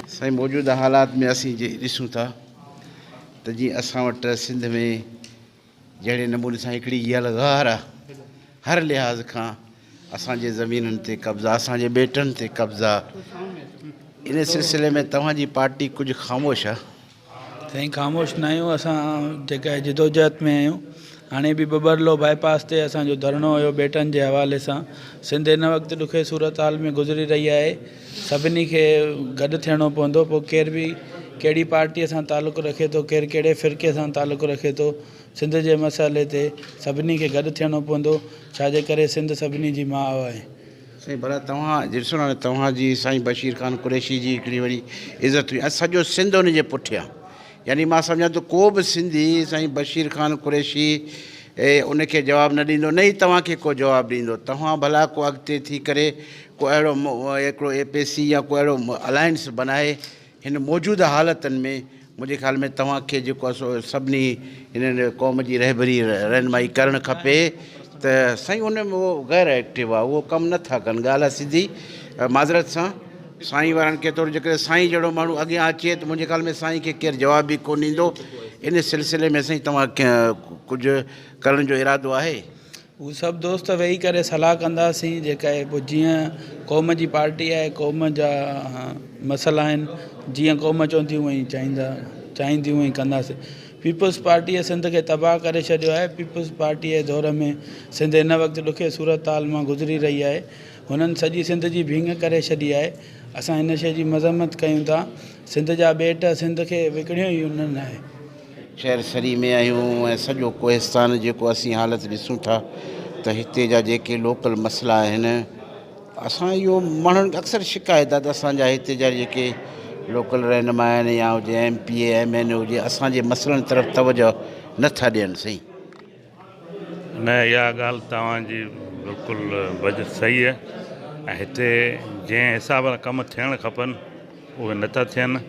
साईं मौजूदा हालात में असीं जे ॾिसूं था त जीअं असां वटि सिंध में जहिड़े नमूने सां हिकिड़ी यलगार आहे, हर लिहाज़ खां असांजे ज़मीननि ते कब्ज़ा, असांजे ॿेटनि ते कब्ज़ा। इन सिलसिले में तव्हांजी पार्टी कुझु ख़ामोश आहे? साईं ख़ामोश न आहियूं, असां जेका जिदोजहद में आहियूं। हाणे बि बबरलो बाईपास ते असांजो धरणो हुयो ॿेटनि जे हवाले सां। सिंध हिन वक़्तु ॾुखे सूरत हाल में गुज़री रही आहे। सभिनी खे गॾु थियणो पवंदो, पोइ केर बि कहिड़ी पार्टीअ सां तालुक़ु रखे थो, केरु कहिड़े फ़िरके सां तालुक़ु रखे थो। सिंध जे मसइले ते सभिनी खे गॾु थियणो पवंदो, छाजे करे सिंध सभिनी जी माउ आहे। साईं भला तव्हां ॾिसो न, तव्हांजी साईं बशीर ख़ान कुरैशी जी हिकिड़ी वॾी इज़त हुई, सॼो सिंध उन जे पुठियां। यानी मां सम्झां थो को बि सिंधी साईं बशीर ख़ान कुरैशी उनखे जवाबु न ॾींदो, न ई तव्हांखे को जवाबु ॾींदो। तव्हां भला को अॻिते थी करे को अहिड़ो हिकिड़ो APC या को अहिड़ो अलायंस बनाए हिन मौजूदा हालतुनि में, मुंहिंजे ख़्याल में तव्हांखे जेको आहे सभिनी हिन क़ौम जी रहबरी रहनुमाई करणु खपे। त साईं उन में उहो गैर एक्टिव आहे, उहो कमु नथा कनि। ॻाल्हि आहे सिधी, माज़रत सां साईं वारनि खे तौरु जेकॾहिं साईं जहिड़ो माण्हू अॻियां अचे त मुंहिंजे ख़्याल में साईं खे केरु जवाब बि कोन ॾींदो। इन सिलसिले में साईं तव्हां कुझु करण जो इरादो आहे? उहे सभु दोस्त वेही करे सलाह कंदासीं, जेका आहे पोइ जीअं क़ौम जी पार्टी आहे, क़ौम जा मसइला आहिनि, जीअं क़ौम चवंदी हूअं ई चाहींदी हूअं ई कंदासीं। पीपल्स पार्टीअ सिंध खे तबाह करे छॾियो आहे। पीपल्स पार्टीअ जे दौर में सिंध हिन वक़्तु ॾुखे सूरत हाल मां गुज़री रही आहे। हुननि सॼी सिंध जी भींग करे छॾी आहे। असां हिन शइ जी मज़म्मत कयूं था। सिंध जा ॿेट सिंध खे विकिणियो ई उन्हनि आहे। शहर सरी में आहियूं ऐं सॼो कोहिस्तान जेको असीं हालत ॾिसूं था त हिते जा जेके लोकल मसइला आहिनि, असां इहो माण्हुनि अक्सर शिकायत आहे त असांजा हिते जा जेके लोकल रहनुमा आहिनि या हुजे MP MN हुजे, असांजे मसइलनि तरफ़ तवजो नथा ॾियनि। सही न, इहा ॻाल्हि तव्हांजी बिल्कुलु सही आहे। ऐं हिते जंहिं हिसाब सां कमु थियणु खपनि उहे नथा थियनि,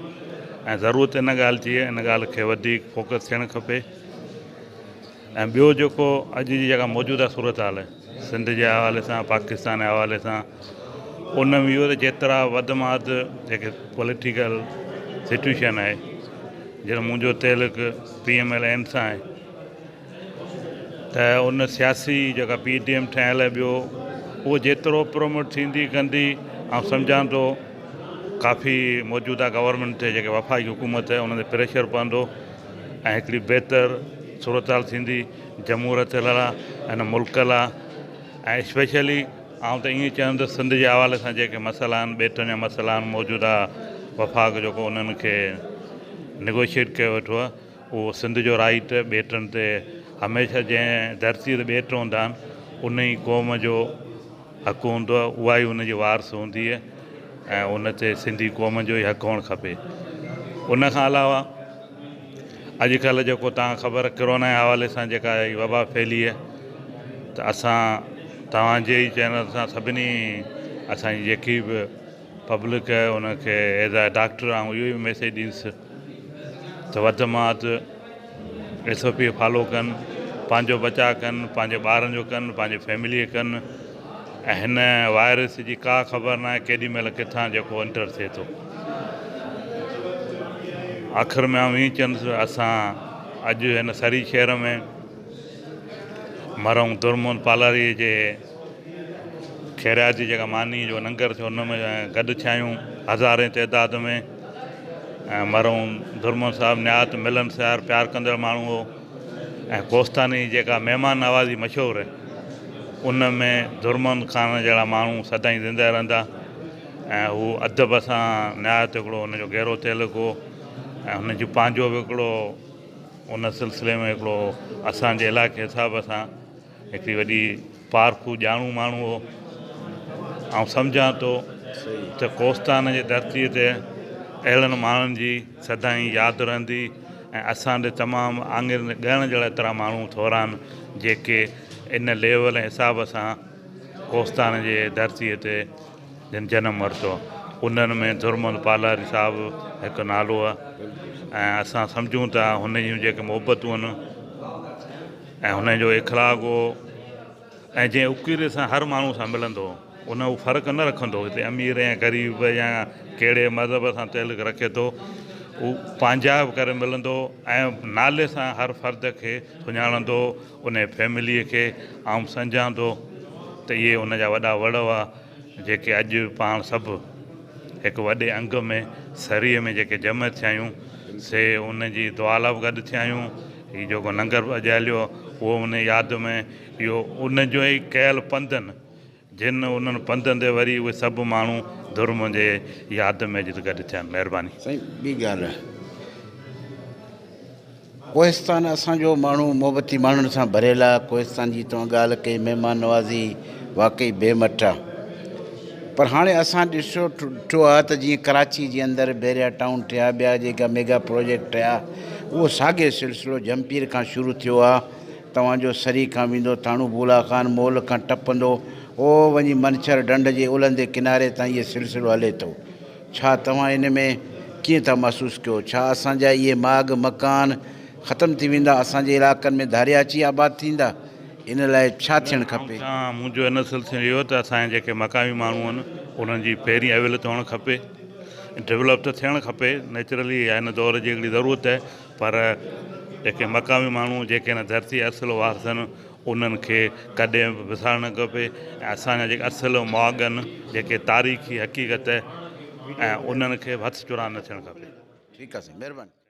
ऐं ज़रूरत इन ॻाल्हि जी आहे, इन ॻाल्हि खे वधीक फोकस थियणु खपे। ऐं ॿियो जेको अॼु जी जेका मौजूदा सूरत हाल आहे सिंध जे हवाले सां, पाकिस्तान जे हवाले सां, उन में इहो त जेतिरा वधि में वधि जेके पॉलिटिकल सिचुएशन आहे, जहिड़ो मुंहिंजो तइल्लुक़ु PMLN सां आहे, त उन सियासी जेका PDM ठहियल आहे, ॿियो उहो जेतिरो प्रमोट थींदी कंदी, ऐं सम्झां थो काफ़ी मौजूदा गवर्नमेंट ते जेके वफ़ाक़ी हुकूमत आहे उन ते प्रेशर पवंदो ऐं हिकिड़ी बहितर सूरत हाल थींदी जमहूरियत लाइ, हिन मुल्क लाइ। ऐं स्पेशली आउं त ईअं चवंदुसि, सिंध जे हवाले सां जेके मसइला आहिनि, ॿेटनि जा मसइला आहिनि, मौजूदा वफ़ाक़ जेको उन्हनि खे नेगोशिएट कयो वेठो आहे, उहो सिंध जो राइट ॿेटनि ते हमेशह जंहिं धरतीअ ते ॿेट हूंदा आहिनि उन ई क़ौम जो हक़ु हूंदो आहे, उहा ई उन जी वारस हूंदी आहे, ऐं उन ते सिंधी क़ौम जो ई हक़ु हुअणु खपे। उन खां अलावा अॼुकल्ह जेको तव्हां ख़बर कोरोना जे हवाले सां जेका ई वबा फैली आहे, त असां तव्हांजे ई चैनल सां सभिनी असांजी जेकी बि पब्लिक आहे उनखे एज़ अ डॉक्टर ऐं इहो ई मैसेज ॾींदुसि त वधि में वधि SOP फॉलो कनि, पंहिंजो बचाव कनि, पंहिंजे ॿारनि जो कनि, पंहिंजे फैमिली जो कनि। ऐं हिन वायरस जी का ख़बर न आहे केॾी महिल किथां जेको एंटर थिए थो। आख़िर में आउं ईअं चवंदुसि, असां अॼु हिन सरी शहर में मरहूं दुरमोहन पालारी जे खैरियत जी जेका मानी जो लंगर थियो उन में गॾु थिया आहियूं हज़ारे तइदाद में। ऐं मरहूं दुरमोहन साहिबु निहायत मिलनसार प्यार कंदड़ माण्हू हो। ऐं कोस्तानी जेका महिमान नवाज़ी मशहूरु आहे उन में दुरमोहन खान जहिड़ा माण्हू सदाईं ज़िंदा रहंदा। ऐं हू अदब सां निहायत हिकिड़ो हुनजो गहरो तइल्लुक़ु हो, ऐं हुनजो पंहिंजो बि हिकिड़ो उन सिलसिले में हिकिड़ो असांजे इलाइक़े हिसाब सां हिकिड़ी वॾी पारखू ॼाणू माण्हू हो। ऐं सम्झां थो त कोस्तान जे धरतीअ ते अहिड़नि माण्हुनि जी सदाईं यादि रहंदी, ऐं असांजे तमामु आङिर ॻण जहिड़ा एतिरा माण्हू थोरा आहिनि जेके इन लेवल ऐं हिसाब सां कोस्तान जे धरतीअ ते जिन जनमु वरितो। उन्हनि में दुरमोहन पालारी साहिबु हिकु नालो आहे। ऐं असां सम्झूं था हुन जूं जेके मुहबतूं आहिनि ऐं हुनजो इख़लाक़ हो, ऐं जंहिं उकीरे सां हर माण्हू सां मिलंदो हो, उन उहो फ़र्क़ु न रखंदो हिते अमीर ऐं ग़रीब या कहिड़े मज़हब सां तालुक़ रखे थो उहो पंहिंजा बि करे मिलंदो ऐं नाले सां हर फ़र्द खे सुञाणंदो उन फैमिलीअ खे ऐं सम्झांदो त इहे उन जा वॾा वड़ हुआ जेके अॼु पाण सभु हिकु वॾे अंग में सरीअ में जेके जम थिया आहियूं से उन जी दुआ लाइ बि गॾु थिया आहियूं हीउ जेको लंगर अॼु हलियो उहो उन यादि में इहो उन जो ई कयल पंधनि जिन उन्हनि पंधनि ते वरी उहे सभु माण्हू धुर्म जे यादि में जिते गॾु थिया महिरबानी साईं ॿी ॻाल्हि आहे कोहिस्तान असांजो माण्हू मोहबती माण्हुनि सां भरियल आहे कोहिस्तान जी तव्हां ॻाल्हि कई महिमान नवाज़ी वाक़ई बेमठ आहे पर हाणे असां ॾिठो आहे त जीअं कराची जे अंदरि बैरिया टाउन थिया ॿिया जेका मेगा प्रोजेक्ट ठहिया उहो साॻियो सिलसिलो जमपीर खां शुरू थियो आहे तव्हांजो सरी खां वेंदो थाणू बुला खान मोल खां टपंदो ओ वञी मंछर ढंढ जे उलंदे किनारे ताईं इहो सिलसिलो हले थो छा तव्हां इन में कीअं था महसूसु कयो छा असांजा इहे माग मकान ख़तमु थी वेंदा असांजे इलाइक़नि में धारियाची आबाद थींदा इन लाइ छा थियणु खपे मुंहिंजो इन सिलसिले इहो त असांजे जेके मक़ामी माण्हू आहिनि उन्हनि जी पहिरीं अवेलियत हुअणु खपे डेवलप त थियणु खपे नेचुरली हिन दौर जी हिकिड़ी ज़रूरत आहे पर जेके मक़ामी माण्हू जेके हिन धरती असुल वारस आहिनि उन्हनि खे कॾहिं बि विसारणु न खपे ऐं असांजा जेके असुल माॻ आहिनि जेके तारीख़ी हक़ीक़त ऐं उन्हनि खे हथु चुरा न थियणु खपे ठीकु आहे साईं महिरबानी